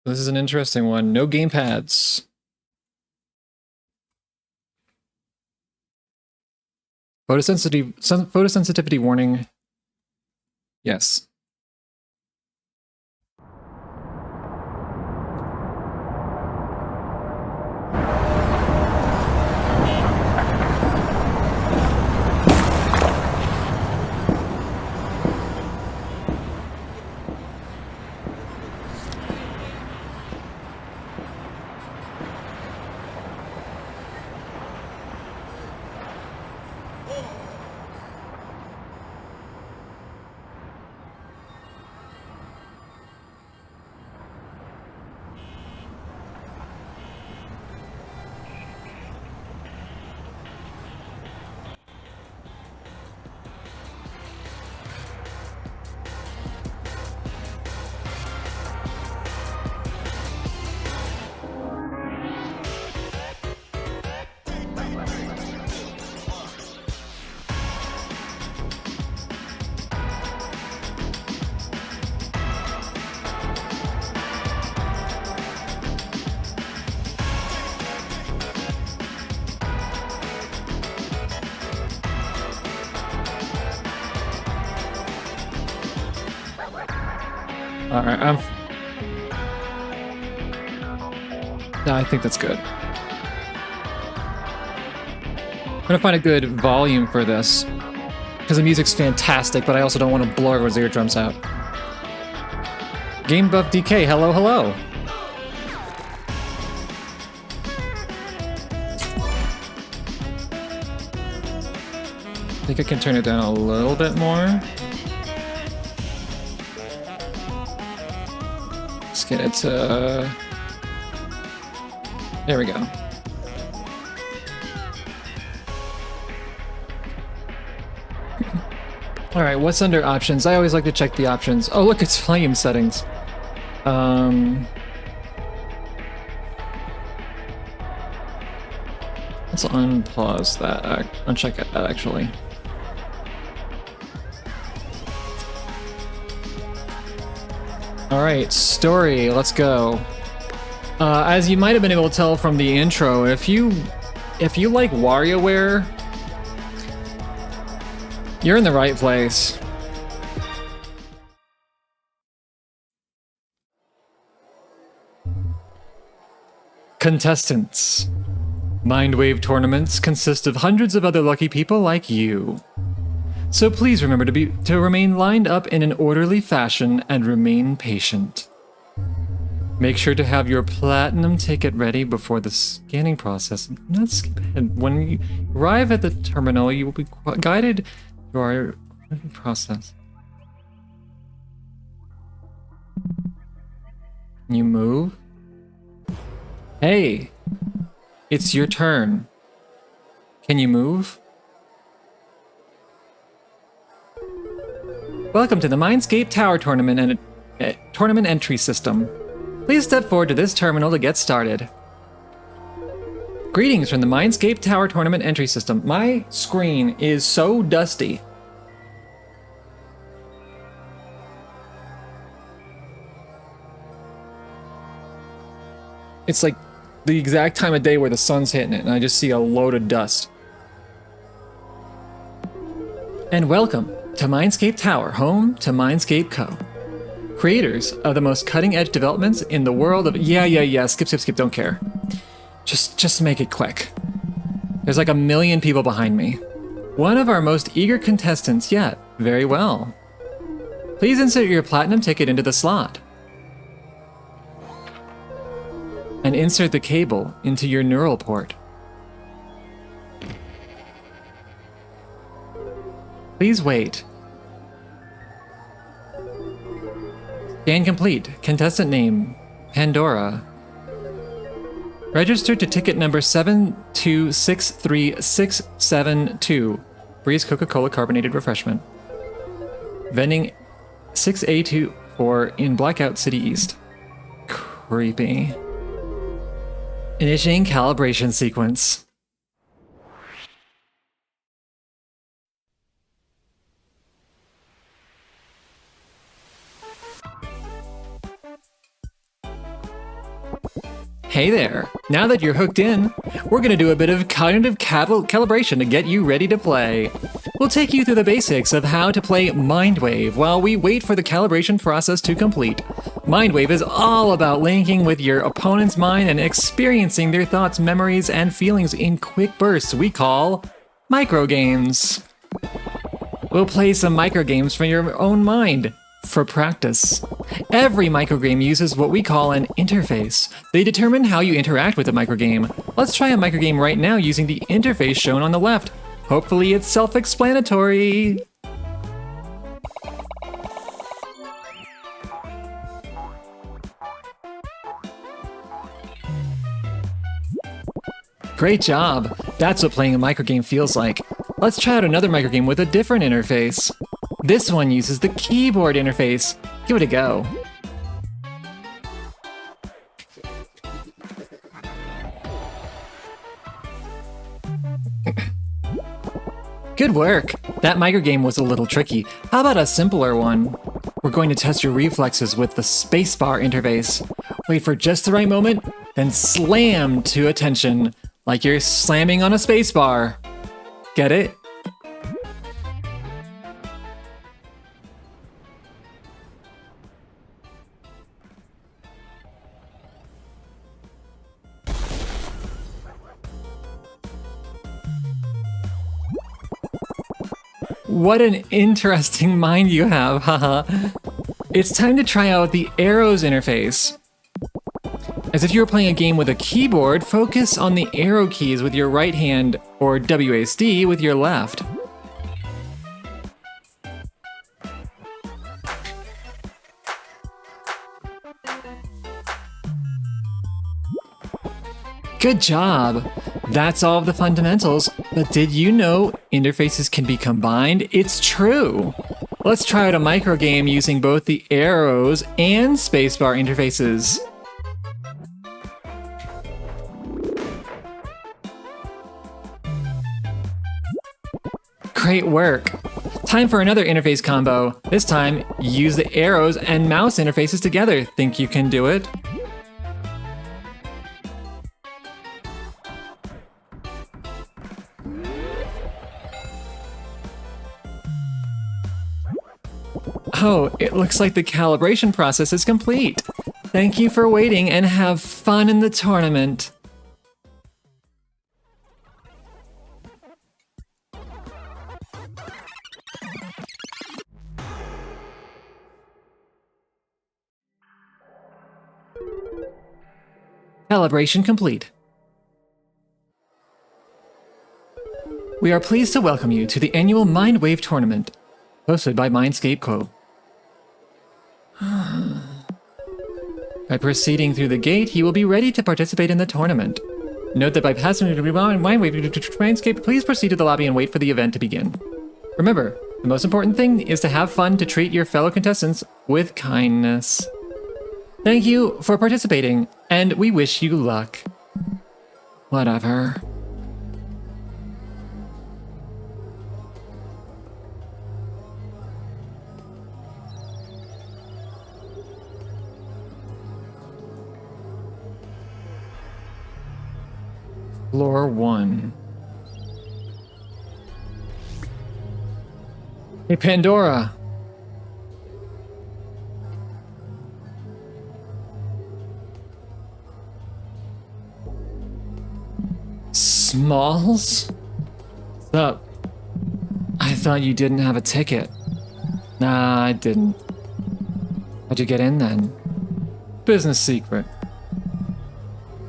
This is an interesting one. No gamepads. Photosensitivity warning. Yes. All right, I think that's good. I'm gonna find a good volume for this because the music's fantastic, but I also don't want to blow everyone's eardrums out. Game Buff DK, hello, hello. I think I can turn it down a little bit more. Let's get it to... There we go. All right, what's under options? I always like to check the options. Oh, look, it's volume settings. Let's unpause that, uncheck that actually. All right, story, let's go. As you might have been able to tell from the intro, if you like WarioWare, you're in the right place. Contestants. Mindwave tournaments consist of hundreds of other lucky people like you. So please remember to remain lined up in an orderly fashion and remain patient. Make sure to have your platinum ticket ready before the scanning process. Let's skip ahead. When you arrive at the terminal, you will be guided through our process. You move. Hey, it's your turn. Can you move? Welcome to the Mindscape Tower Tournament and Tournament Entry System. Please step forward to this terminal to get started. Greetings from the Mindscape Tower Tournament Entry System. My screen is so dusty. It's like the exact time of day where the sun's hitting it, and I just see a load of dust. And welcome to Mindscape Tower, home to Mindscape Co. Creators of the most cutting-edge developments in the world of... Yeah, skip, don't care. Just make it quick. There's like 1 million people behind me. One of our most eager contestants yet. Very well. Please insert your platinum ticket into the slot. And insert the cable into your neural port. Please wait. Scan complete. Contestant name, Pandora. Registered to ticket number 7263672. Breeze Coca-Cola carbonated refreshment. Vending 6A24 in Blackout City East. Creepy. Initiating calibration sequence. Hey there! Now that you're hooked in, we're gonna do a bit of cognitive calibration to get you ready to play. We'll take you through the basics of how to play Mindwave while we wait for the calibration process to complete. Mindwave is all about linking with your opponent's mind and experiencing their thoughts, memories, and feelings in quick bursts we call microgames. We'll play some microgames from your own mind for practice. Every microgame uses what we call an interface. They determine how you interact with the microgame. Let's try a microgame right now using the interface shown on the left. Hopefully it's self-explanatory. Great job! That's what playing a microgame feels like. Let's try out another microgame with a different interface. This one uses the keyboard interface. Give it a go. Good work! That microgame was a little tricky. How about a simpler one? We're going to test your reflexes with the spacebar interface. Wait for just the right moment, then slam to attention, like you're slamming on a spacebar. Get it? What an interesting mind you have, haha. It's time to try out the arrows interface. As if you were playing a game with a keyboard, focus on the arrow keys with your right hand or WASD with your left. Good job! That's all of the fundamentals, but did you know interfaces can be combined? It's true! Let's try out a microgame using both the arrows and spacebar interfaces. Great work! Time for another interface combo. This time, use the arrows and mouse interfaces together. Think you can do it? Oh, it looks like the calibration process is complete. Thank you for waiting and have fun in the tournament. Calibration complete. We are pleased to welcome you to the annual Mindwave tournament, hosted by Mindscape Co. By proceeding through the gate, you will be ready to participate in the tournament. Note that by passing through Mindwave to Mindscape, please proceed to the lobby and wait for the event to begin. Remember, the most important thing is to have fun, to treat your fellow contestants with kindness. Thank you for participating, and we wish you luck. Whatever. Floor 1. Hey, Pandora. Smalls? What's up? I thought you didn't have a ticket. Nah, I didn't. How'd you get in then? Business secret.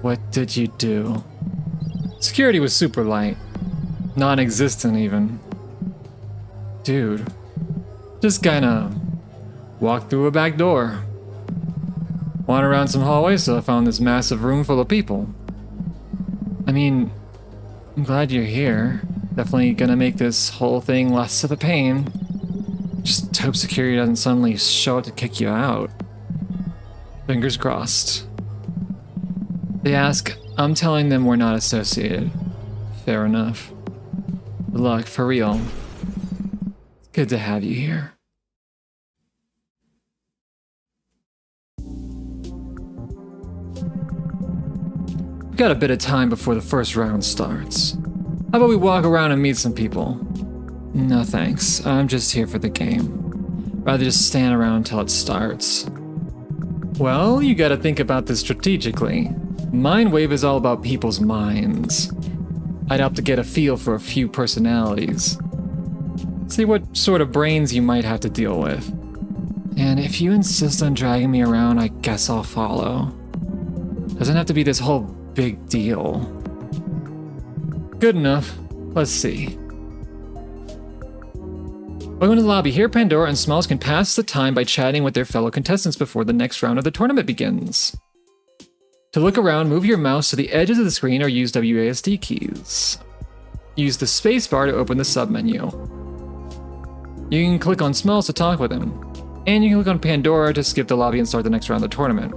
What did you do? Security was super light. Non-existent even. Dude. Just kinda walked through a back door. Wandered around some hallways, so I found this massive room full of people. I mean, I'm glad you're here. Definitely gonna make this whole thing less of a pain. Just hope security doesn't suddenly show up to kick you out. Fingers crossed. They ask, I'm telling them we're not associated. Fair enough. Good luck, for real. It's good to have you here. We got a bit of time before the first round starts. How about we walk around and meet some people? No thanks, I'm just here for the game. Rather just stand around until it starts. Well, you gotta think about this strategically. Mindwave is all about people's minds. I'd help to get a feel for a few personalities. See what sort of brains you might have to deal with. And if you insist on dragging me around, I guess I'll follow. Doesn't have to be this whole big deal. Good enough. Let's see. Welcome to the lobby. Here, Pandora and Smalls can pass the time by chatting with their fellow contestants before the next round of the tournament begins. To look around, move your mouse to the edges of the screen or use WASD keys. Use the spacebar to open the submenu. You can click on Smalls to talk with him. And you can click on Pandora to skip the lobby and start the next round of the tournament.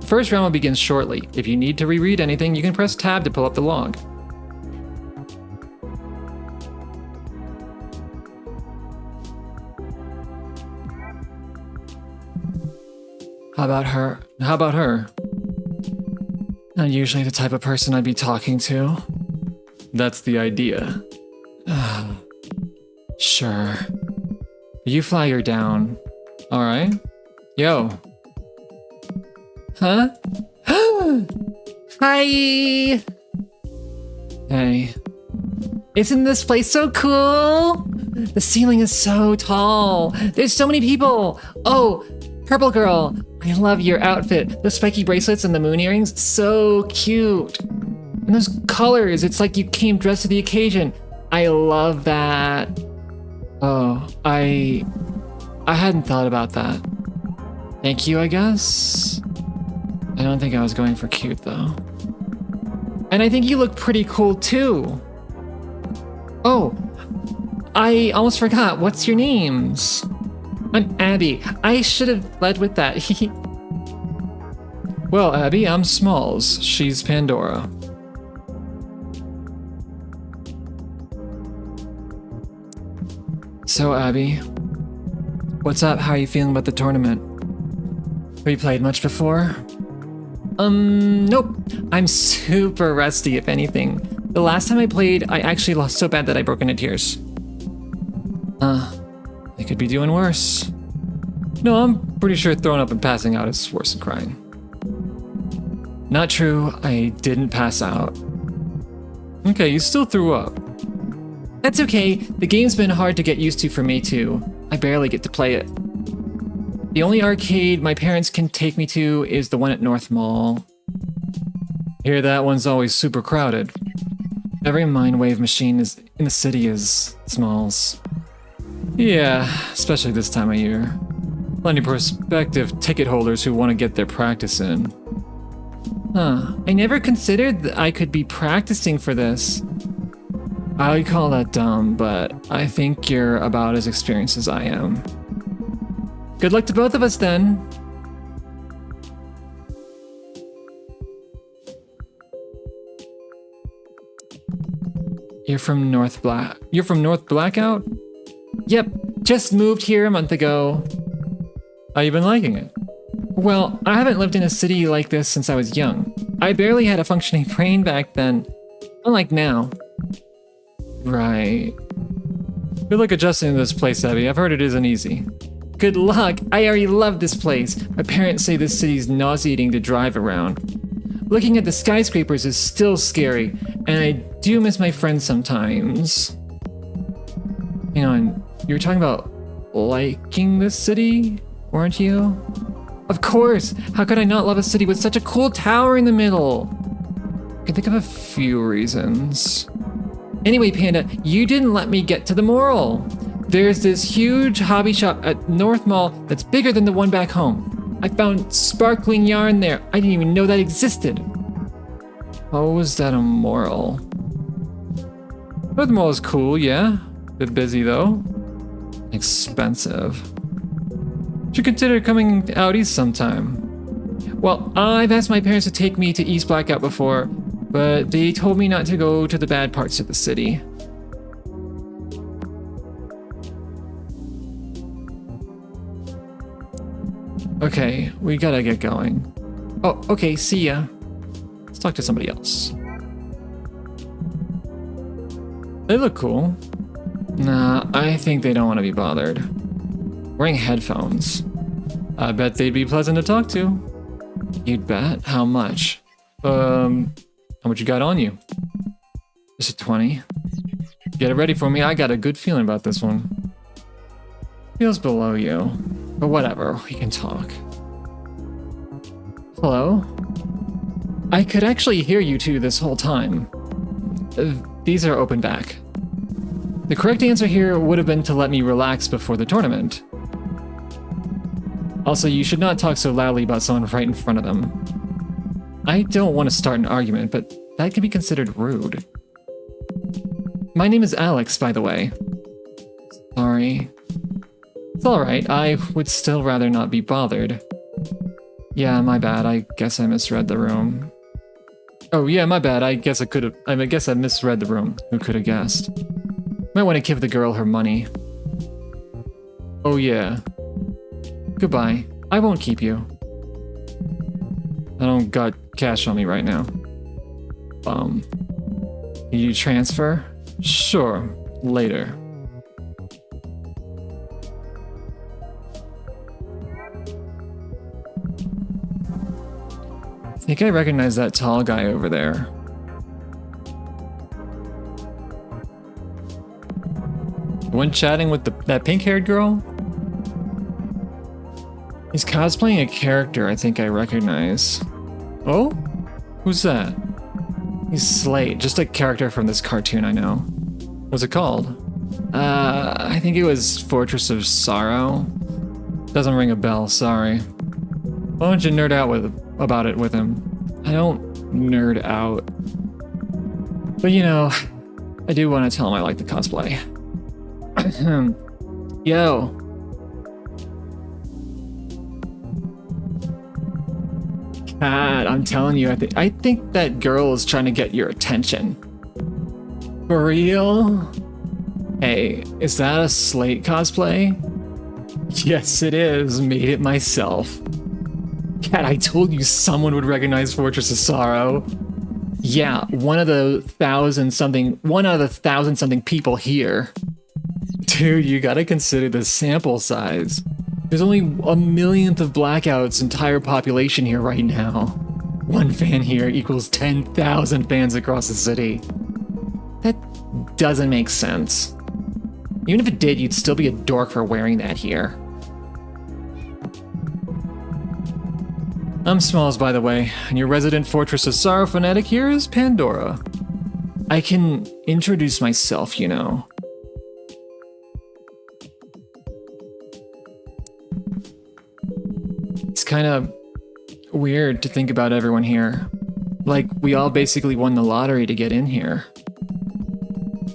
The first round will begin shortly. If you need to reread anything, you can press Tab to pull up the log. How about her? Not usually the type of person I'd be talking to. That's the idea. Sure. You fly her down. Alright. Yo. Huh? Hi! Hey. Isn't this place so cool? The ceiling is so tall. There's so many people. Oh, Purple Girl. I love your outfit. The spiky bracelets and the moon earrings. So cute. And those colors. It's like you came dressed to the occasion. I love that. Oh, I hadn't thought about that. Thank you, I guess. I don't think I was going for cute, though. And I think you look pretty cool, too. Oh, I almost forgot. What's your names? I'm Abby. I should have led with that. Well, Abby, I'm Smalls. She's Pandora. So, Abby, what's up? How are you feeling about the tournament? Have you played much before? Nope. I'm super rusty, if anything. The last time I played, I actually lost so bad that I broke into tears. They could be doing worse. No, I'm pretty sure throwing up and passing out is worse than crying. Not true, I didn't pass out. Okay, you still threw up. That's okay, the game's been hard to get used to for me too. I barely get to play it. The only arcade my parents can take me to is the one at North Mall. Hear that one's always super crowded. Every Mindwave machine in the city is Smalls. Yeah, especially this time of year. Plenty of prospective ticket holders who want to get their practice in. Huh, I never considered that I could be practicing for this. I would call that dumb, but I think you're about as experienced as I am. Good luck to both of us then. You're from North Blackout? Yep, just moved here a month ago. How you been liking it? Well, I haven't lived in a city like this since I was young. I barely had a functioning brain back then, unlike now. Right. Good luck adjusting to this place, Abby. I've heard it isn't easy. Good luck! I already love this place. My parents say this city's nauseating to drive around. Looking at the skyscrapers is still scary, and I do miss my friends sometimes. Hang on, you were talking about liking this city, weren't you? Of course! How could I not love a city with such a cool tower in the middle? I can think of a few reasons. Anyway, Panda, you didn't let me get to the moral. There's this huge hobby shop at North Mall that's bigger than the one back home. I found sparkling yarn there. I didn't even know that existed. How was that immoral? North Mall is cool, yeah. Bit busy though. Expensive. Should consider coming out east sometime. Well, I've asked my parents to take me to East Blackout before, but they told me not to go to the bad parts of the city. Okay, we gotta get going. Oh, okay, see ya. Let's talk to somebody else. They look cool. Nah, I think they don't want to be bothered. Wearing headphones. I bet they'd be pleasant to talk to. You'd bet? How much? How much you got on you? Just a 20. Get it ready for me, I got a good feeling about this one. Feels below you. But whatever, we can talk. Hello? I could actually hear you two this whole time. These are open back. The correct answer here would have been to let me relax before the tournament. Also, you should not talk so loudly about someone right in front of them. I don't want to start an argument, but that can be considered rude. My name is Alex, by the way. Sorry. It's alright, I would still rather not be bothered. Yeah, my bad, I guess I misread the room. Oh yeah, my bad, I guess I misread the room. Who could have guessed? Might want to give the girl her money. Oh yeah. Goodbye. I won't keep you. I don't got cash on me right now. Can you transfer? Sure. Later. I think I recognize that tall guy over there. The one chatting with that pink-haired girl? He's cosplaying a character I think I recognize. Oh? Who's that? He's Slate, just a character from this cartoon I know. What's it called? I think it was Fortress of Sorrow. Doesn't ring a bell, sorry. Why don't you nerd out about it with him? I don't nerd out. But you know, I do want to tell him I like the cosplay. Yo. God, I'm telling you, I think that girl is trying to get your attention. For real? Hey, is that a Slate cosplay? Yes, it is. Made it myself. Cat, I told you someone would recognize Fortress of Sorrow. Yeah, one out of the thousand something people here. Dude, you gotta consider the sample size. There's only 1/1,000,000th of Blackout's entire population here right now. One fan here equals 10,000 fans across the city. That doesn't make sense. Even if it did, you'd still be a dork for wearing that here. I'm Smalls, by the way, and your resident Fortress of Sorrow fanatic here is Pandora. I can introduce myself, you know. It's kind of weird to think about everyone here. Like, we all basically won the lottery to get in here.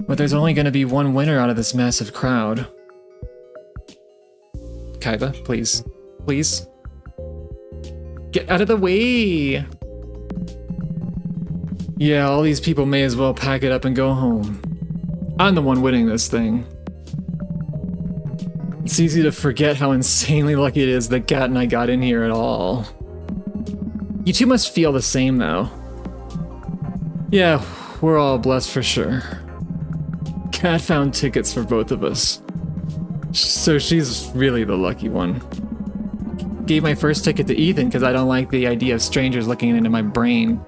But there's only going to be one winner out of this massive crowd. Kaiba, please. Please. Get out of the way! Yeah, all these people may as well pack it up and go home. I'm the one winning this thing. It's easy to forget how insanely lucky it is that Kat and I got in here at all. You two must feel the same, though. Yeah, we're all blessed for sure. Kat found tickets for both of us. So she's really the lucky one. Gave my first ticket to Ethan because I don't like the idea of strangers looking into my brain.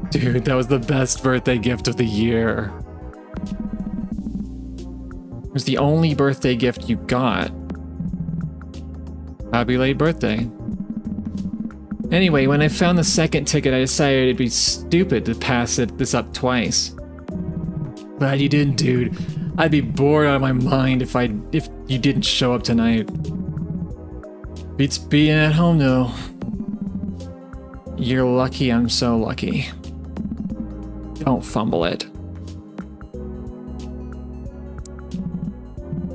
Dude, that was the best birthday gift of the year. It was the only birthday gift you got. Happy late birthday. Anyway, when I found the second ticket, I decided it'd be stupid to pass this up twice. Glad you didn't, dude. I'd be bored out of my mind if you didn't show up tonight. Beats being at home, though. You're lucky I'm so lucky. Don't fumble it.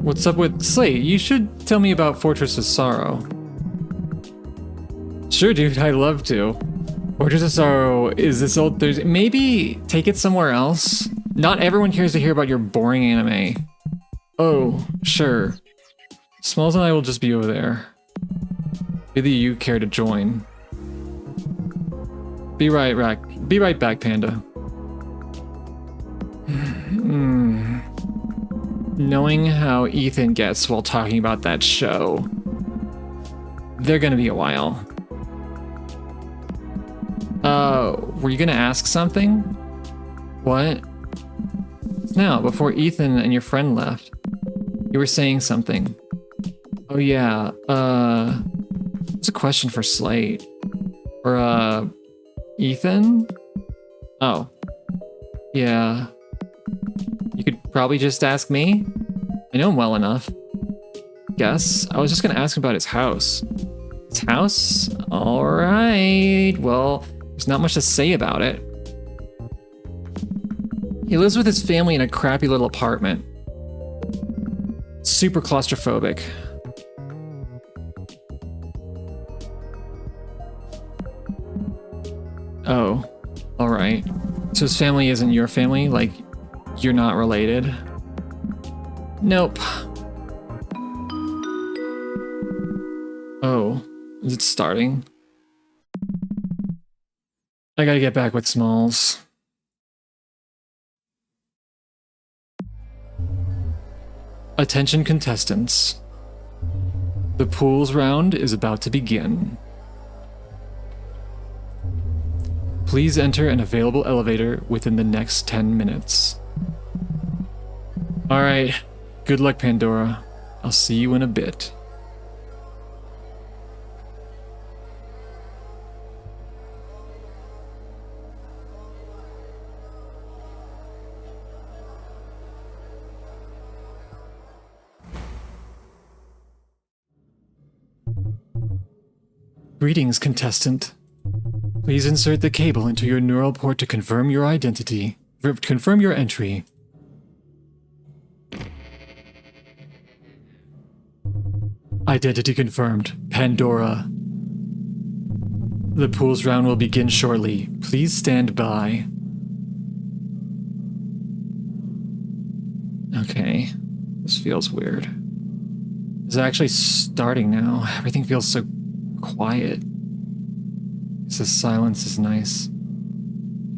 What's up with Slate? You should tell me about Fortress of Sorrow. Sure, dude, I'd love to. Fortress of Sorrow is this old... Maybe take it somewhere else? Not everyone cares to hear about your boring anime. Oh, sure. Smalls and I will just be over there. Maybe you care to join. Be right back. Be right back, Panda. Knowing how Ethan gets while talking about that show, they're gonna be a while. Were you gonna ask something? What? No, before Ethan and your friend left, you were saying something. Oh yeah, it's a question for Slate. Or, Ethan? Oh. Yeah. You could probably just ask me? I know him well enough. Guess. I was just gonna ask him about his house. His house? Alright. Well, there's not much to say about it. He lives with his family in a crappy little apartment. Super claustrophobic. Oh, alright. So his family isn't your family? Like, you're not related? Nope. Oh, is it starting? I gotta get back with Smalls. Attention contestants. The pools round is about to begin. Please enter an available elevator within the next 10 minutes. Alright, good luck, Pandora. I'll see you in a bit. Greetings, contestant. Please insert the cable into your neural port to confirm your identity. Confirm your entry. Identity confirmed. Pandora. The pools round will begin shortly. Please stand by. Okay. This feels weird. It's actually starting now. Everything feels so quiet. The silence is nice.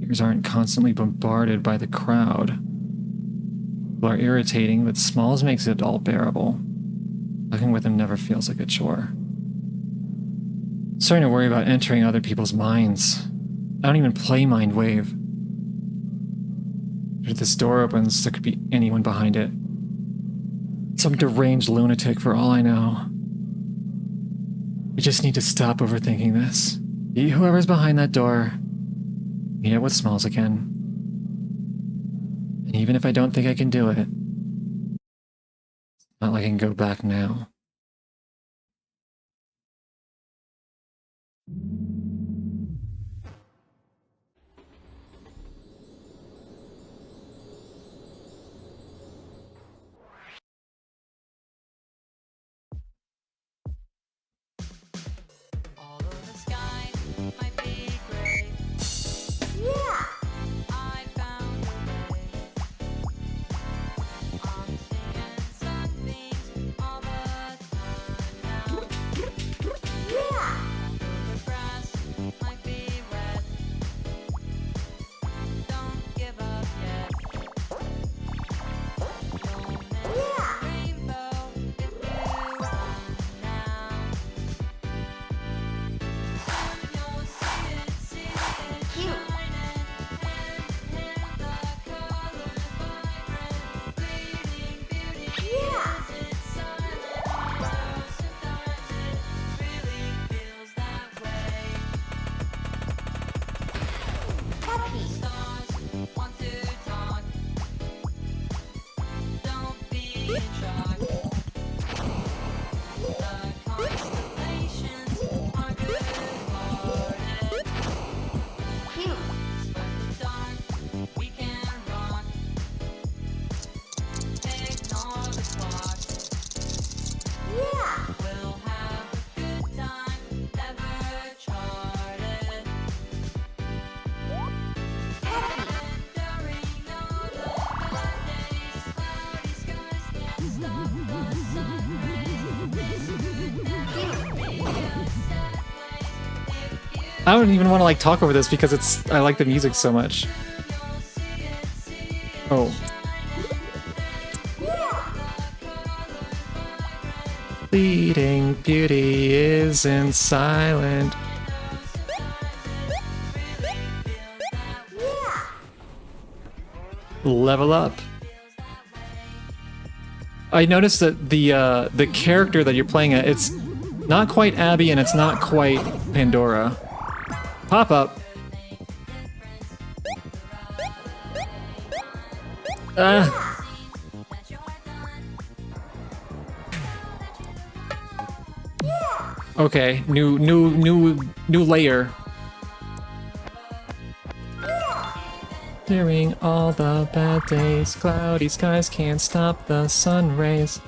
Ears aren't constantly bombarded by the crowd. People are irritating, but Smalls makes it all bearable. Talking with him never feels like a chore. I'm starting to worry about entering other people's minds. I don't even play Mindwave. If this door opens, there could be anyone behind it. Some deranged lunatic for all I know. I just need to stop overthinking this. Be whoever's behind that door. Meet up with Smalls again. And even if I don't think I can do it, it's not like I can go back now. I don't even want to like talk over this because I like the music so much. Oh. Fleeting beauty isn't silent. Level up. I noticed that the character that you're playing at, it's not quite Abby and it's not quite Pandora. Pop up. Okay, new layer. During all the bad days, cloudy skies can't stop the sun rays.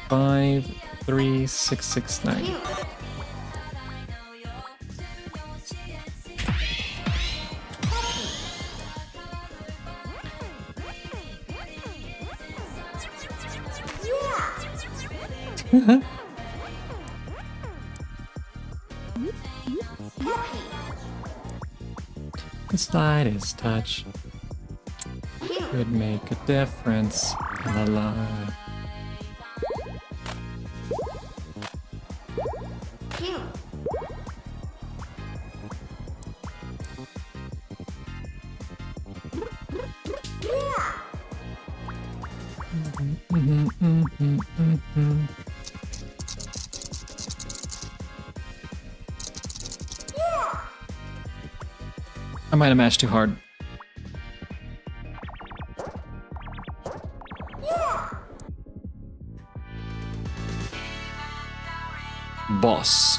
5, 3, 6, 6, 9. The slightest touch could make a difference in the life. I might have mashed too hard. Boss.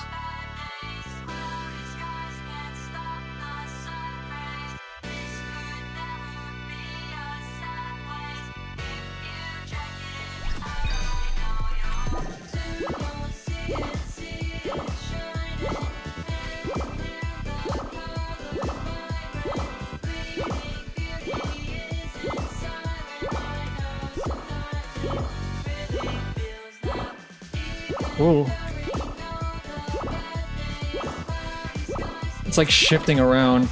Whoa. It's like shifting around.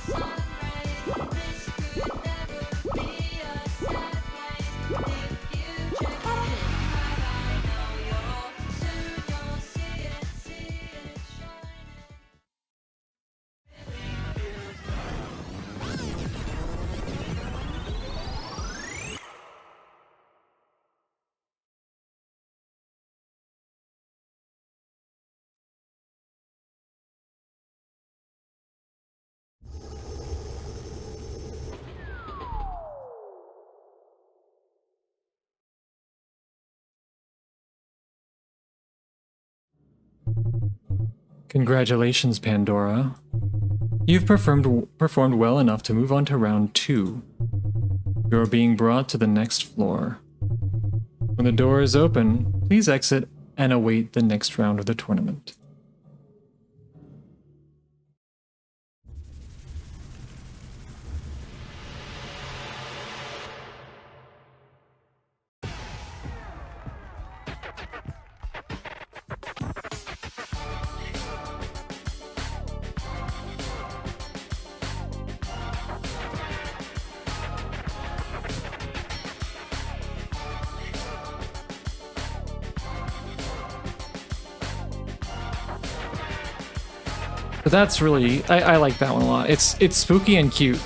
Congratulations, Pandora. You've performed well enough to move on to round 2. You're being brought to the next floor. When the door is open, please exit and await the next round of the tournament. But that's really, I like that one a lot. It's spooky and cute.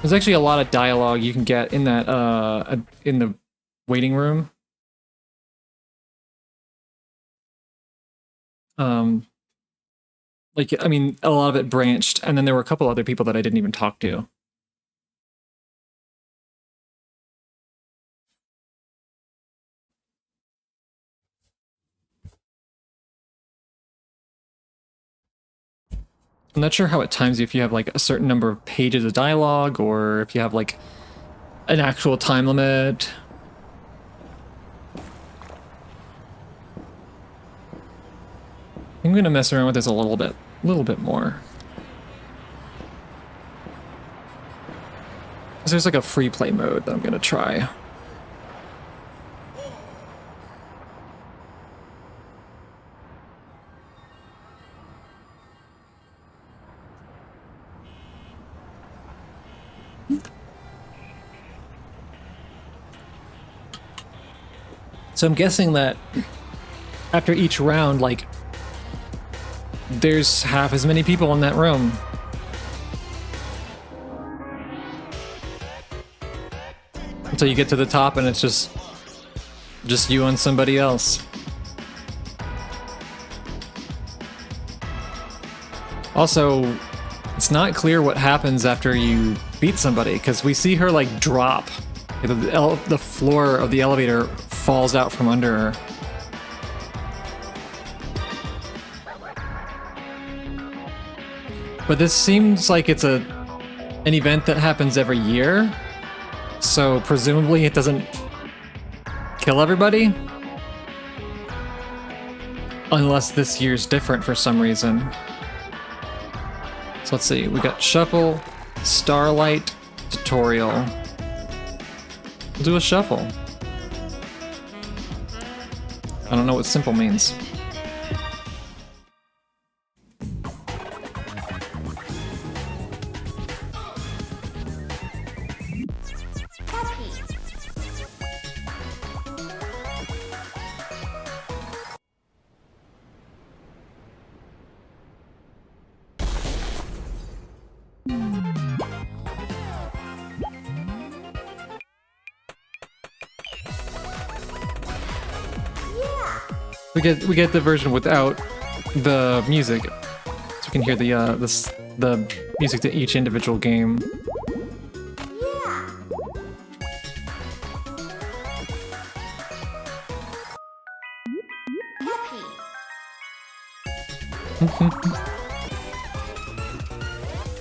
There's actually a lot of dialogue you can get in that in the waiting room. Like, I mean, a lot of it branched, and then there were a couple other people that I didn't even talk to. I'm not sure how it times you if you have like a certain number of pages of dialogue or if you have like an actual time limit. I'm gonna mess around with this a little bit more. So there's like a free play mode that I'm gonna try. So I'm guessing that after each round, like, there's half as many people in that room. Until you get to the top and it's just you and somebody else. Also, it's not clear what happens after you beat somebody, because we see her like drop. The floor of the elevator falls out from under her. But this seems like it's an event that happens every year, so presumably it doesn't kill everybody. Unless this year's different for some reason. So let's see, we got Shuffle, Starlight, Tutorial. We'll do a Shuffle. I don't know what simple means. We get the version without the music, so we can hear the music to each individual game.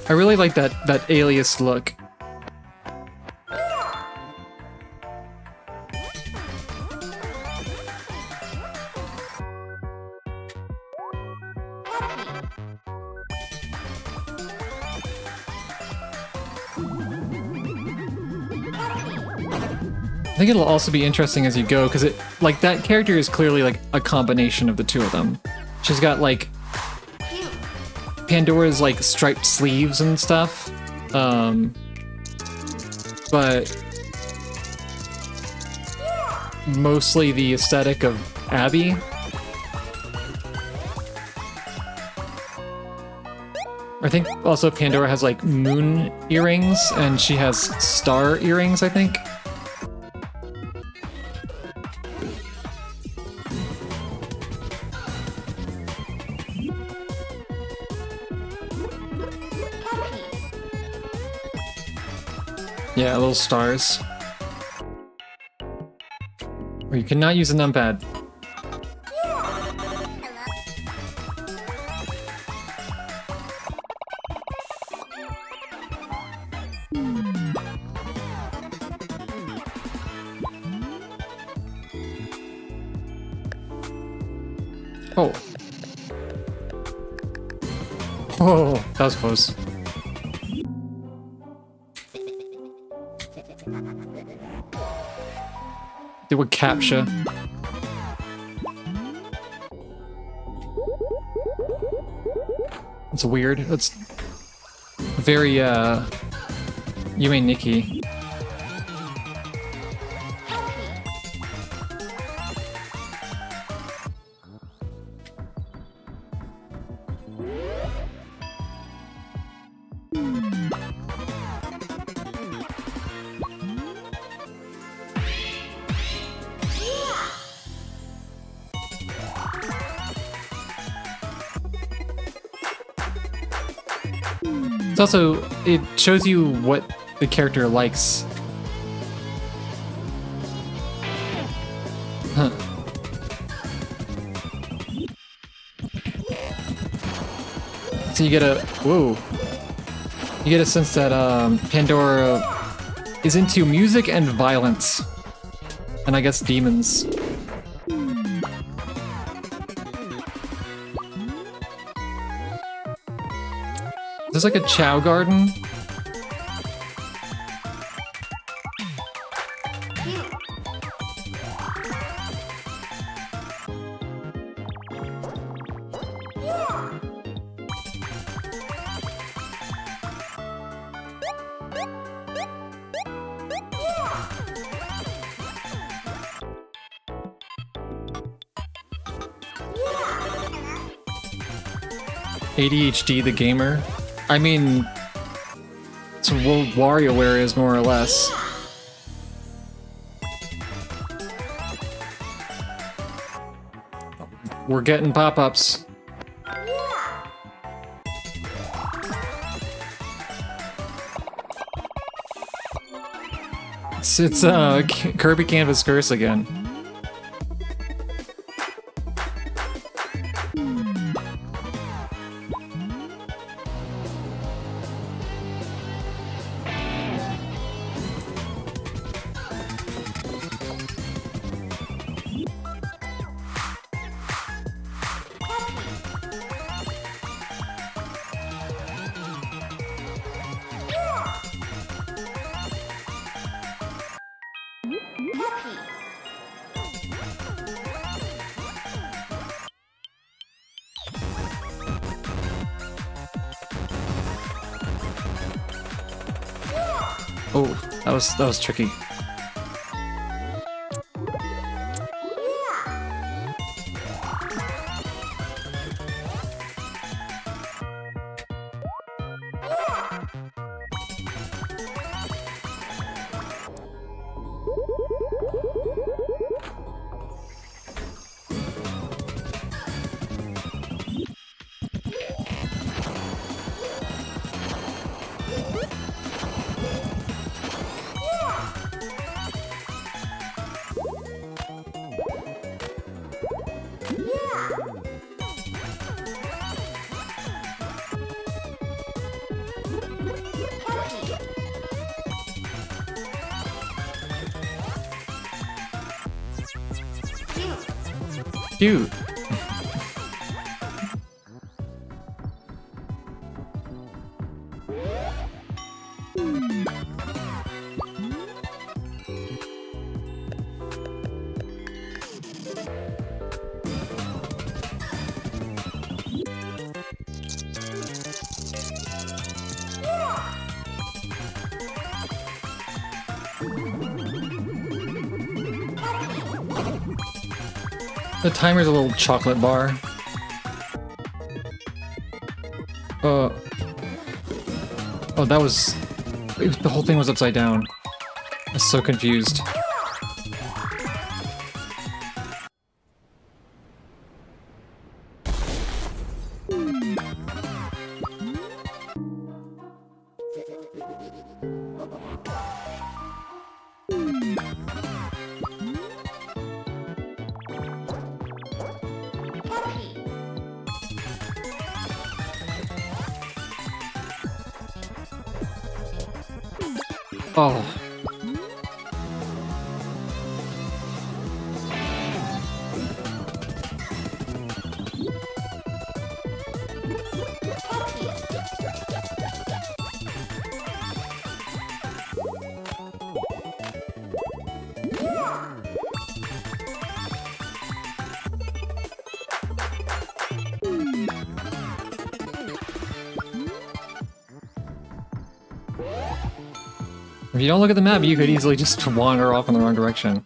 I really like that alias look. I think it'll also be interesting as you go, because like that character is clearly like a combination of the two of them. She's got like Pandora's like striped sleeves and stuff, but mostly the aesthetic of Abby. I think also Pandora has like moon earrings and she has star earrings, I think. Yeah, little stars. Or you cannot use a numpad. Oh. Oh, that was close. They would capture. It's weird. It's very, you ain't Nikki. It's also, it shows you what the character likes. Huh. So you get a, whoa. You get a sense that Pandora is into music and violence. And I guess demons. There's like a Chow garden. ADHD the gamer? I mean, it's what WarioWare is more or less. We're getting pop-ups. It's Kirby Canvas Curse again. Oh, that was tricky. Cute. The timer's a little chocolate bar. Oh, that was... The whole thing was upside down. I was so confused. Oh. If you don't look at the map, you could easily just wander off in the wrong direction.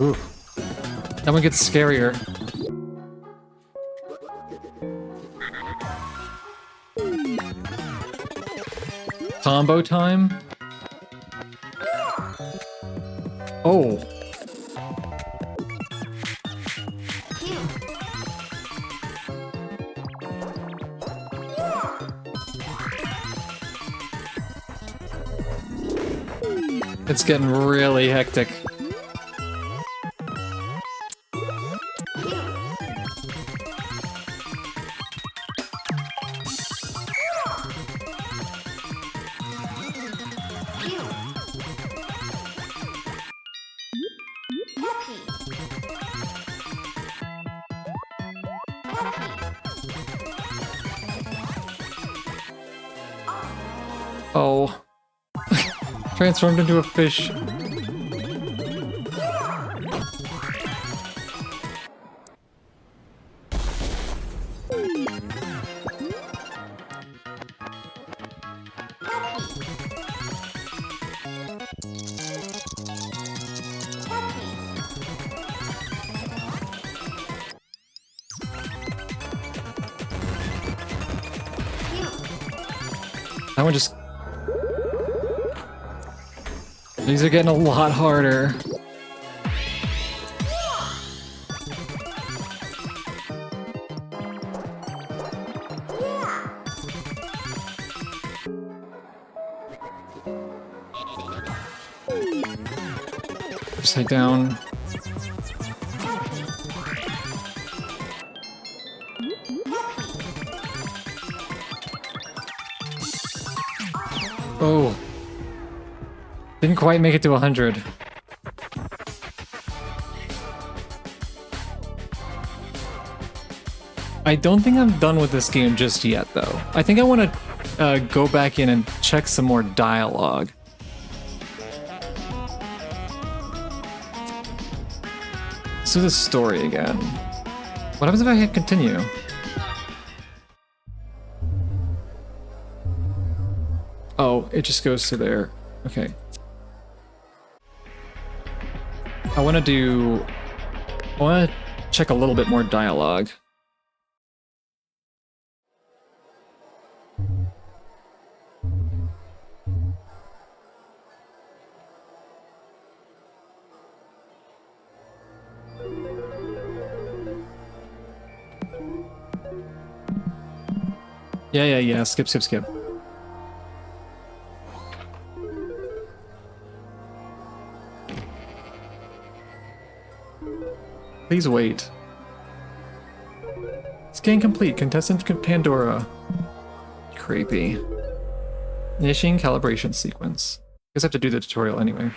Ooh. That one gets scarier. Combo time? Oh. It's getting really hectic. Oh. Transformed into a fish. That one just... These are getting a lot harder. Upside down. Oh. Didn't quite make it to 100. I don't think I'm done with this game just yet, though. I think I want to go back in and check some more dialogue. Let's do the story again. What happens if I hit continue? Oh, it just goes to there. Okay. I want to check a little bit more dialogue. Yeah. Skip. Please wait. Scan complete. Contestant Pandora. Creepy. Initiating calibration sequence. Guess I have to do the tutorial anyway.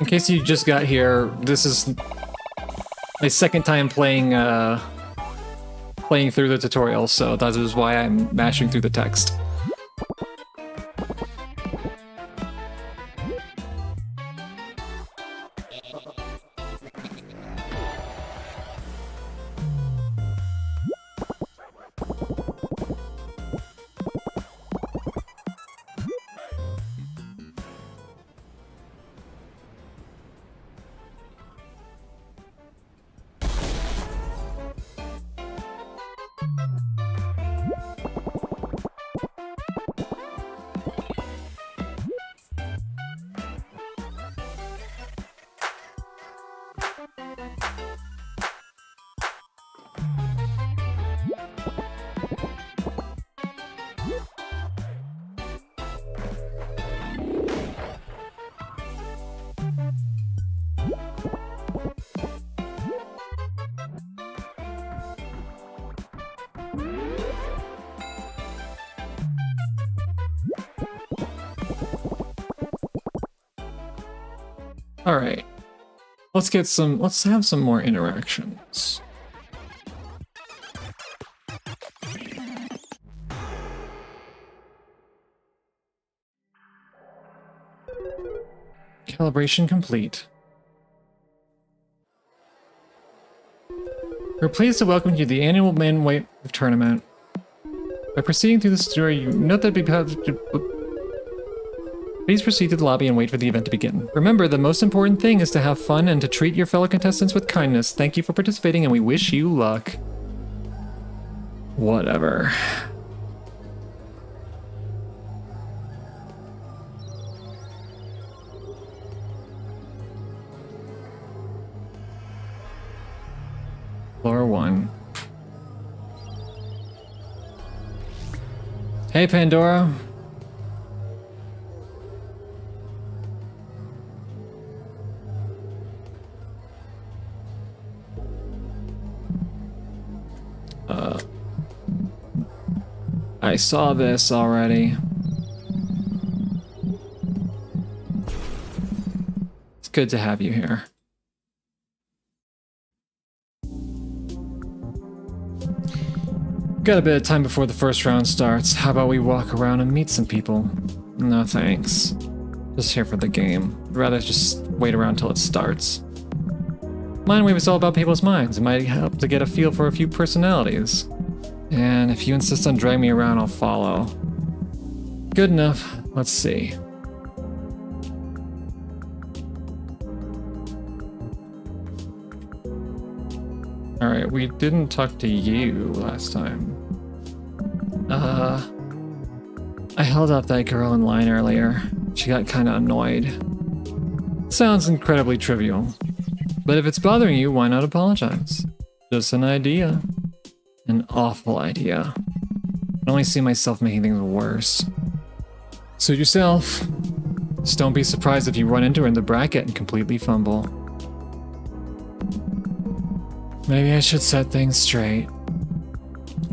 In case you just got here, this is my second time playing through the tutorial, so that is why I'm mashing through the text. All right, let's have some more interactions. Calibration complete. We're pleased to welcome you to the annual Mindwave tournament. By proceeding through the story, you note that please proceed to the lobby and wait for the event to begin. Remember, the most important thing is to have fun and to treat your fellow contestants with kindness. Thank you for participating and we wish you luck. Whatever. Floor 1. Hey, Pandora. I saw this already. It's good to have you here. Got a bit of time before the first round starts. How about we walk around and meet some people? No thanks. Just here for the game. I'd rather just wait around till it starts. Mindwave is all about people's minds. It might help to get a feel for a few personalities. And if you insist on dragging me around, I'll follow. Good enough. Let's see. Alright, we didn't talk to you last time. I held up that girl in line earlier. She got kinda annoyed. Sounds incredibly trivial. But if it's bothering you, why not apologize? Just an idea. An awful idea. I only see myself making things worse. Suit yourself. Just don't be surprised if you run into her in the bracket and completely fumble. Maybe I should set things straight.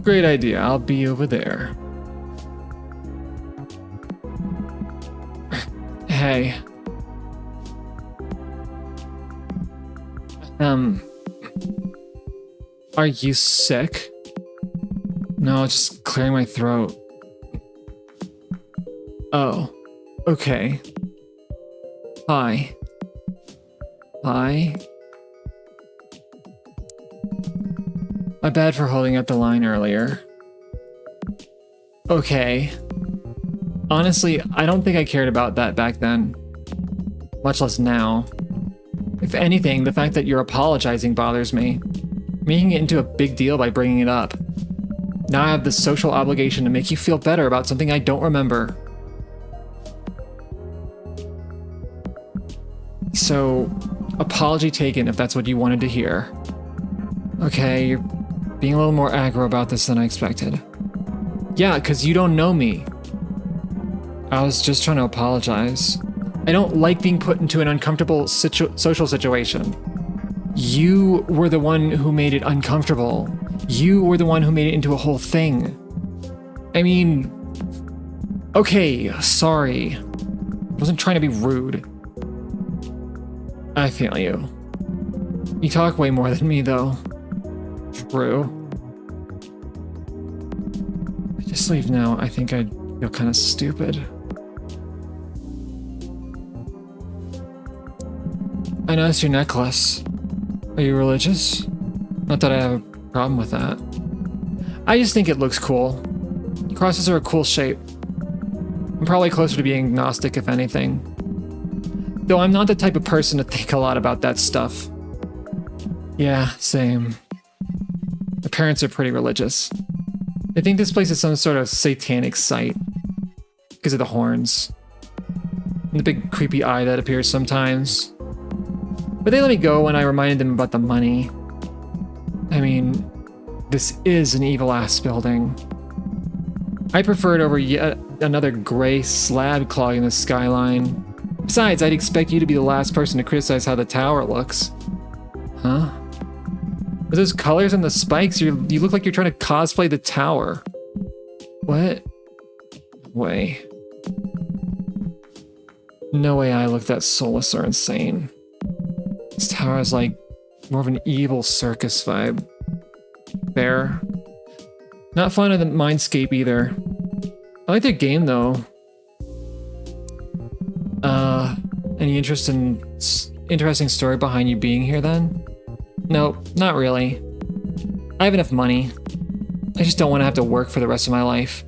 Great idea, I'll be over there. Hey. Are you sick? No, just clearing my throat. Oh, okay. Hi. Hi. My bad for holding up the line earlier. Okay. Honestly, I don't think I cared about that back then. Much less now. If anything, the fact that you're apologizing bothers me. Making it into a big deal by bringing it up. Now I have the social obligation to make you feel better about something I don't remember. So, apology taken if that's what you wanted to hear. Okay, you're being a little more aggro about this than I expected. Yeah, because you don't know me. I was just trying to apologize. I don't like being put into an uncomfortable social situation. You were the one who made it uncomfortable. You were the one who made it into a whole thing. I mean... Okay, sorry. I wasn't trying to be rude. I feel you. You talk way more than me, though. True. If I just leave now, I think I'd feel kind of stupid. I noticed your necklace. Are you religious? Not that I have a problem with that. I just think it looks cool. Crosses are a cool shape. I'm probably closer to being agnostic, if anything. Though I'm not the type of person to think a lot about that stuff. Yeah, same. My parents are pretty religious. They think this place is some sort of satanic site. Because of the horns. And the big creepy eye that appears sometimes. But they let me go when I reminded them about the money. I mean, this is an evil-ass building. I prefer it over yet another gray slab clogging the skyline. Besides, I'd expect you to be the last person to criticize how the tower looks. Huh? With those colors and the spikes, you look like you're trying to cosplay the tower. What? Way. No way I look that soulless or insane. This tower is like more of an evil circus vibe. Fair. Not fond of the Mindscape either. I like their game though. Any interesting story behind you being here then? Nope, not really. I have enough money. I just don't want to have to work for the rest of my life.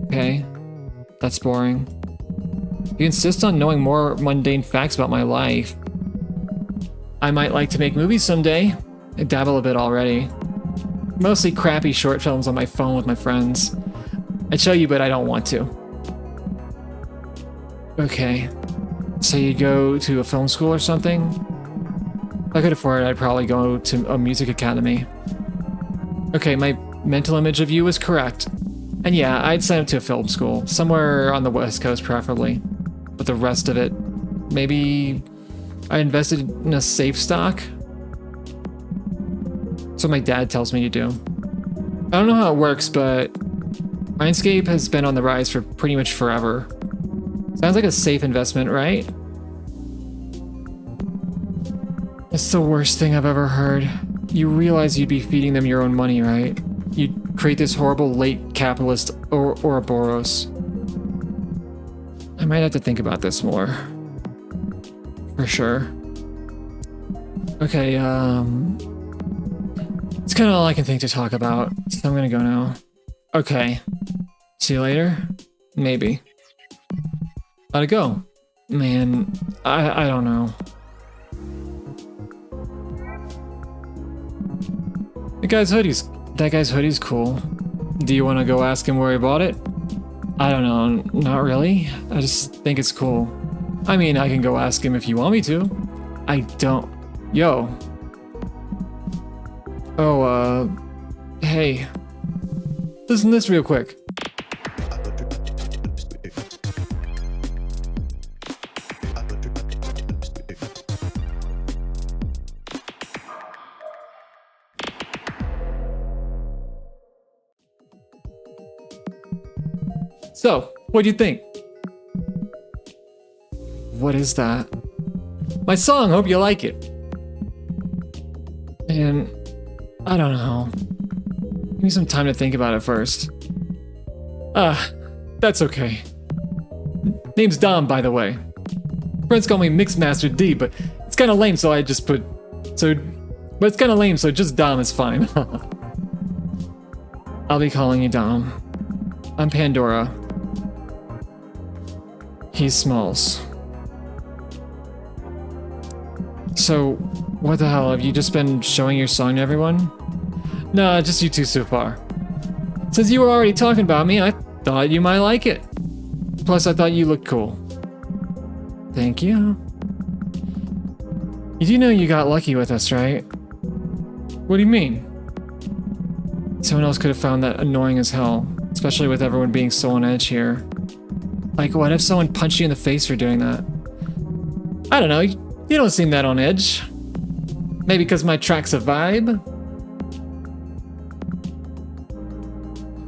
Okay, that's boring. If you insist on knowing more mundane facts about my life, I might like to make movies someday. I dabble a bit already. Mostly crappy short films on my phone with my friends. I'd show you, but I don't want to. Okay. So you go to a film school or something? If I could afford it, I'd probably go to a music academy. Okay, my mental image of you is correct. And yeah, I'd sign up to a film school. Somewhere on the West Coast, preferably. But the rest of it, maybe I invested in a safe stock? That's what my dad tells me to do. I don't know how it works, but Mindscape has been on the rise for pretty much forever. Sounds like a safe investment, right? It's the worst thing I've ever heard. You realize you'd be feeding them your own money, right? You'd create this horrible late capitalist Ouroboros. I might have to think about this more. For sure. Okay, it's kind of all I can think to talk about, so I'm gonna go now. Okay. See you later? Maybe. How'd it go? Man, I don't know. That guy's hoodie's cool. Do you want to go ask him where he bought it? I don't know, not really. I just think it's cool. I mean, I can go ask him if you want me to. I don't. Yo. Oh, hey. Listen to this real quick. So, what do you think? What is that? My song, hope you like it. And I don't know. Give me some time to think about it first. That's okay. Name's Dom, by the way. Friends call me Mixmaster D, but it's kind of lame, so I just put... But it's kind of lame, so just Dom is fine. I'll be calling you Dom. I'm Pandora. He's Smalls. So, what the hell, have you just been showing your song to everyone? Nah, just you two so far. Since you were already talking about me, I thought you might like it. Plus, I thought you looked cool. Thank you. You do know you got lucky with us, right? What do you mean? Someone else could have found that annoying as hell, especially with everyone being so on edge here. Like, what if someone punched you in the face for doing that? I don't know, you don't seem that on edge. Maybe because my track's a vibe?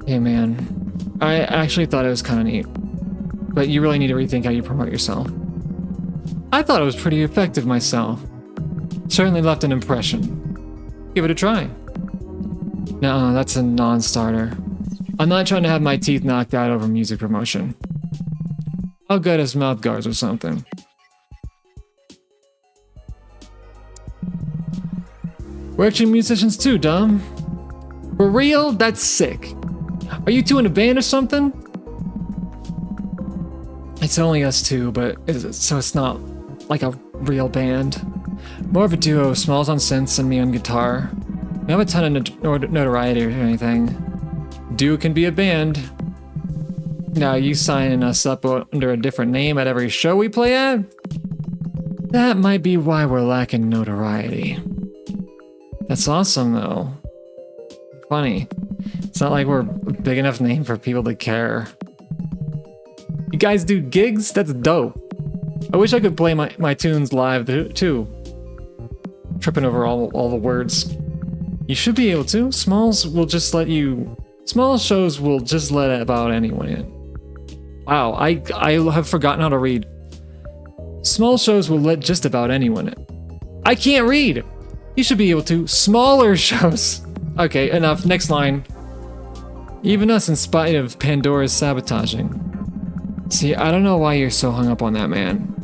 Hey man, I actually thought it was kind of neat. But you really need to rethink how you promote yourself. I thought it was pretty effective myself. Certainly left an impression. Give it a try. No, that's a non-starter. I'm not trying to have my teeth knocked out over music promotion. I'll get us mouth guards or something. We're actually musicians too, Dom. For real? That's sick. Are you two in a band or something? It's only us two, so it's not like a real band. More of a duo, Smalls on synths and me on guitar. We have a ton of notoriety or anything. Duo can be a band. Now, you signing us up under a different name at every show we play at? That might be why we're lacking notoriety. That's awesome, though. Funny. It's not like we're a big enough name for people to care. You guys do gigs? That's dope. I wish I could play my tunes live, too. Tripping over all the words. You should be able to. Small shows will just let about anyone in. Wow, I have forgotten how to read. Small shows will let just about anyone in. I can't read! You should be able to. Smaller shows! Okay, enough. Next line. Even us in spite of Pandora's sabotaging. See, I don't know why you're so hung up on that, man.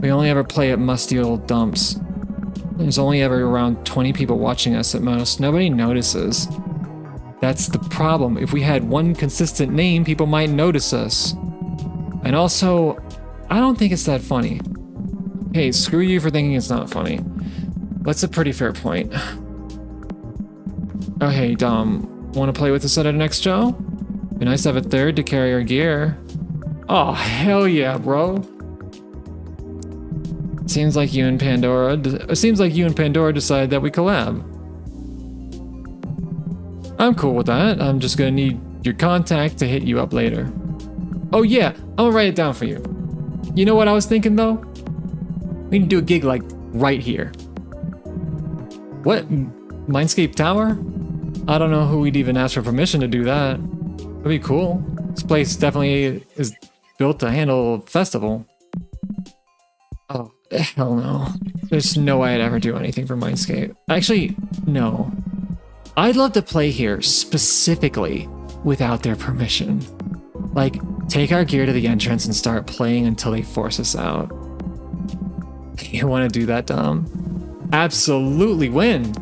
We only ever play at musty old dumps. There's only ever around 20 people watching us at most. Nobody notices. That's the problem. If we had one consistent name, people might notice us. And also, I don't think it's that funny. Hey, screw you for thinking it's not funny. That's a pretty fair point. Oh hey, Dom, wanna play with us at our next show? Be nice to have a third to carry our gear. Oh, hell yeah, bro. Seems like you and Pandora decided that we collab. I'm cool with that. I'm just gonna need your contact to hit you up later. Oh yeah, I'm gonna write it down for you. You know what I was thinking though? We need to do a gig like right here. What? Mindscape Tower? I don't know who we'd even ask for permission to do that. That'd be cool. This place definitely is built to handle a festival. Oh, Hell no. There's no way I'd ever do anything for Mindscape. Actually, no. I'd love to play here specifically without their permission. Like, take our gear to the entrance and start playing until they force us out. You want to do that, Dom? Absolutely win!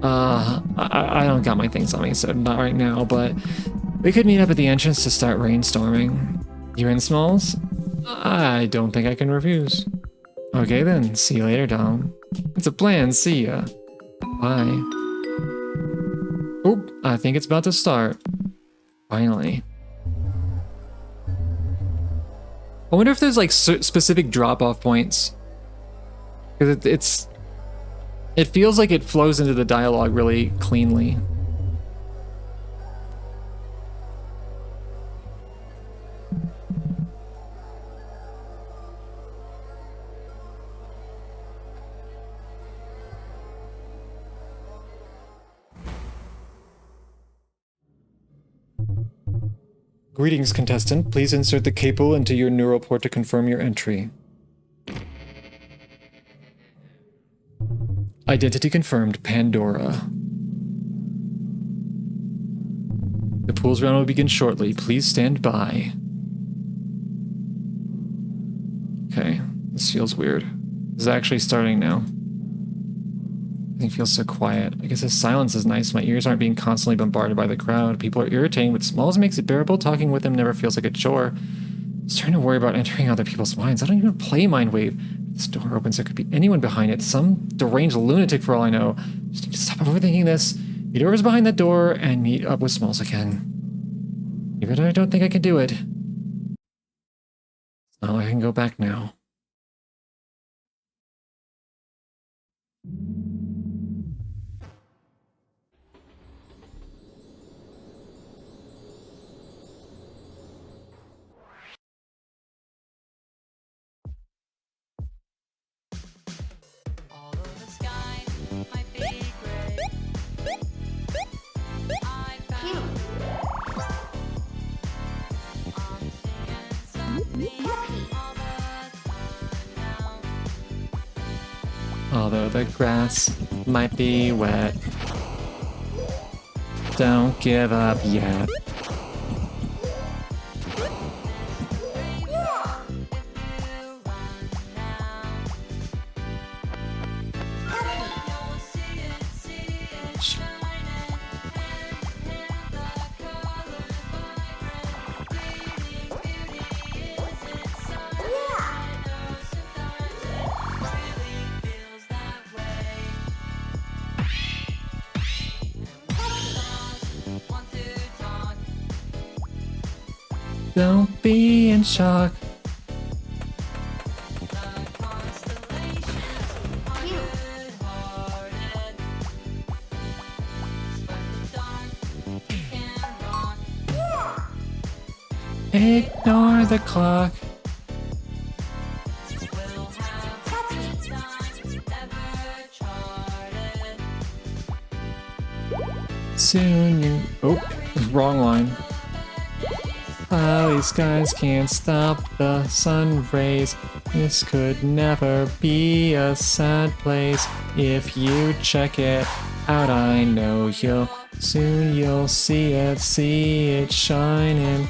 I don't got my things on me, so not right now, but we could meet up at the entrance to start rainstorming. You in, Smalls? I don't think I can refuse. Okay then, see you later, Dom. It's a plan, see ya. Bye. Oop, I think it's about to start. Finally. I wonder if there's like specific drop-off points. Because it feels like it flows into the dialogue really cleanly. Greetings, contestant. Please insert the cable into your neural port to confirm your entry. Identity confirmed, Pandora. The pools round will begin shortly. Please stand by. Okay, this feels weird. This is actually starting now. Everything feels so quiet. I guess the silence is nice. My ears aren't being constantly bombarded by the crowd. People are irritating, but Smalls makes it bearable. Talking with them never feels like a chore. I'm starting to worry about entering other people's minds. I don't even play Mindwave. This door opens. There could be anyone behind it. Some deranged lunatic for all I know. Just need to stop overthinking this. Meet whoever's behind that door and meet up with Smalls again. Even though I don't think I can do it. Oh, I can go back now. Although the grass might be wet, don't give up yet. Don't be in shock. Ignore the clock. Soon you... Oh, wrong line. Cloudy skies can't stop the sun rays. This could never be a sad place. If you check it out, I know soon you'll see it shining.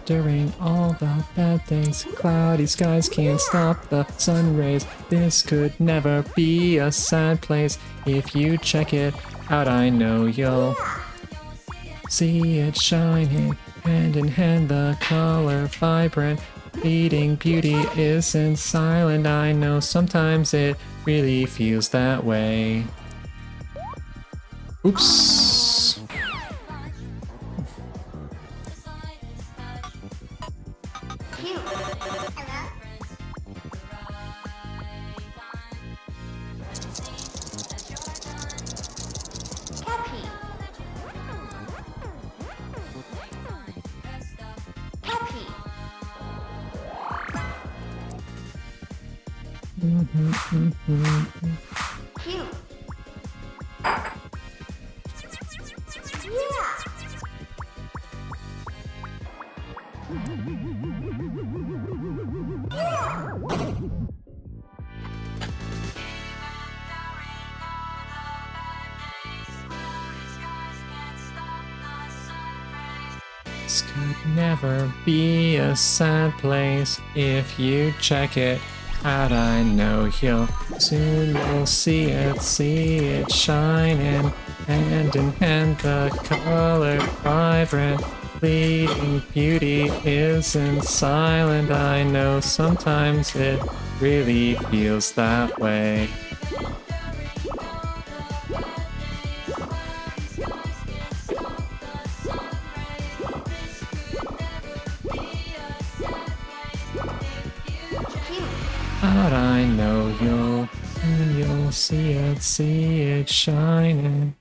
During all the bad days, cloudy skies can't stop the sun rays. This could never be a sad place. If you check it out, I know you'll see it shining hand in hand. The color vibrant, fleeting beauty isn't silent. I know sometimes it really feels that way. Oops. This could never be a sad place if you check it out. I know you'll see it shining, hand in hand, the color vibrant, fleeting beauty isn't silent. I know sometimes it really feels that way. But I know you'll see it shining.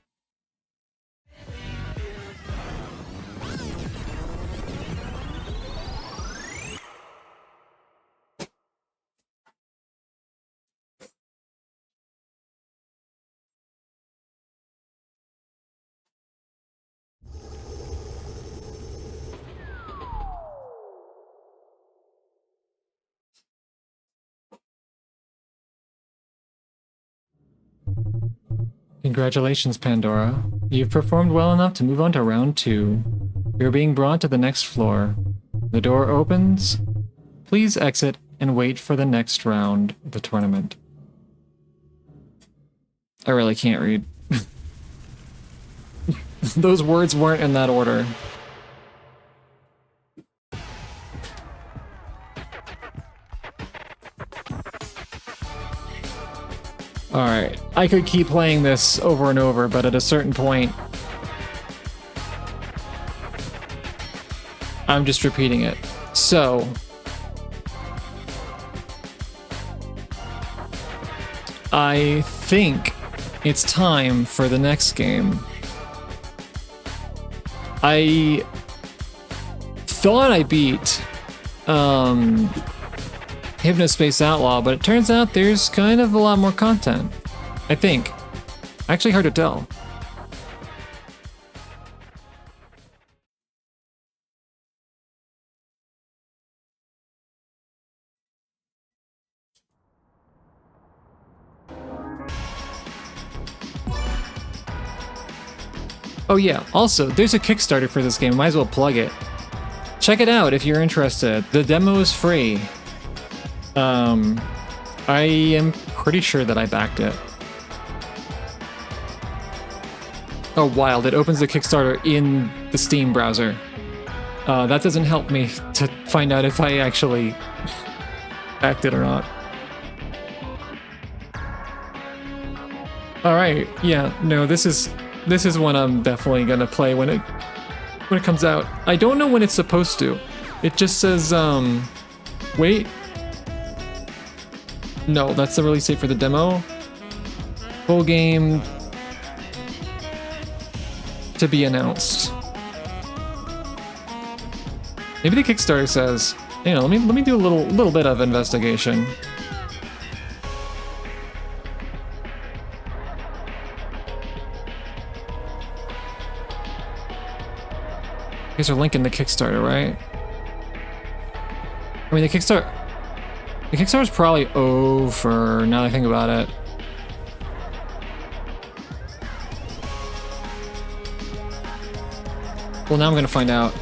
Congratulations, Pandora. You've performed well enough to move on to round 2. You're being brought to the next floor. The door opens. Please exit and wait for the next round of the tournament. I really can't read. Those words weren't in that order. Alright, I could keep playing this over and over, but at a certain point, I'm just repeating it. So, I think it's time for the next game. I thought I beat Hypnospace Outlaw, but it turns out there's kind of a lot more content. I think. Actually hard to tell. Oh yeah, also, there's a Kickstarter for this game, might as well plug it. Check it out if you're interested. The demo is free. I am pretty sure that I backed it. Oh, wild, it opens the Kickstarter in the Steam browser. That doesn't help me to find out if I actually backed it or not. Alright, yeah, no, this is one I'm definitely gonna play when it comes out. I don't know when it's supposed to. It just says, wait. No, that's the release date for the demo. Full game to be announced. Maybe the Kickstarter says, you know, let me do a little bit of investigation. You guys are linking the Kickstarter, right? I mean, the Kickstarter's probably over, now that I think about it. Well, now I'm gonna find out.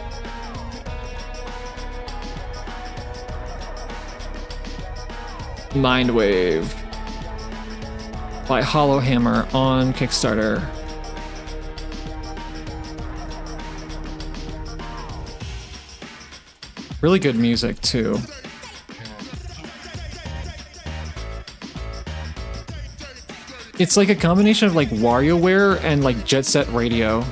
Mindwave by Hollow Hammer on Kickstarter. Really good music, too. It's like a combination of like WarioWare and like Jet Set Radio.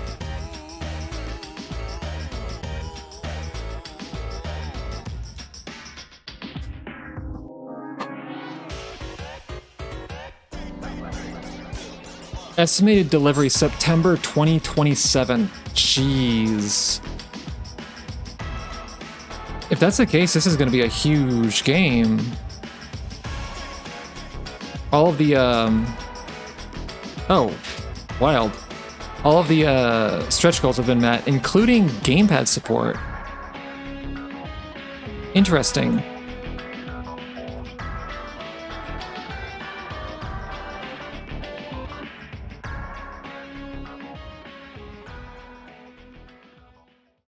Estimated delivery September 2027. Jeez. If that's the case, this is going to be a huge game. All of the, oh, wild. All of the stretch goals have been met, including gamepad support. Interesting.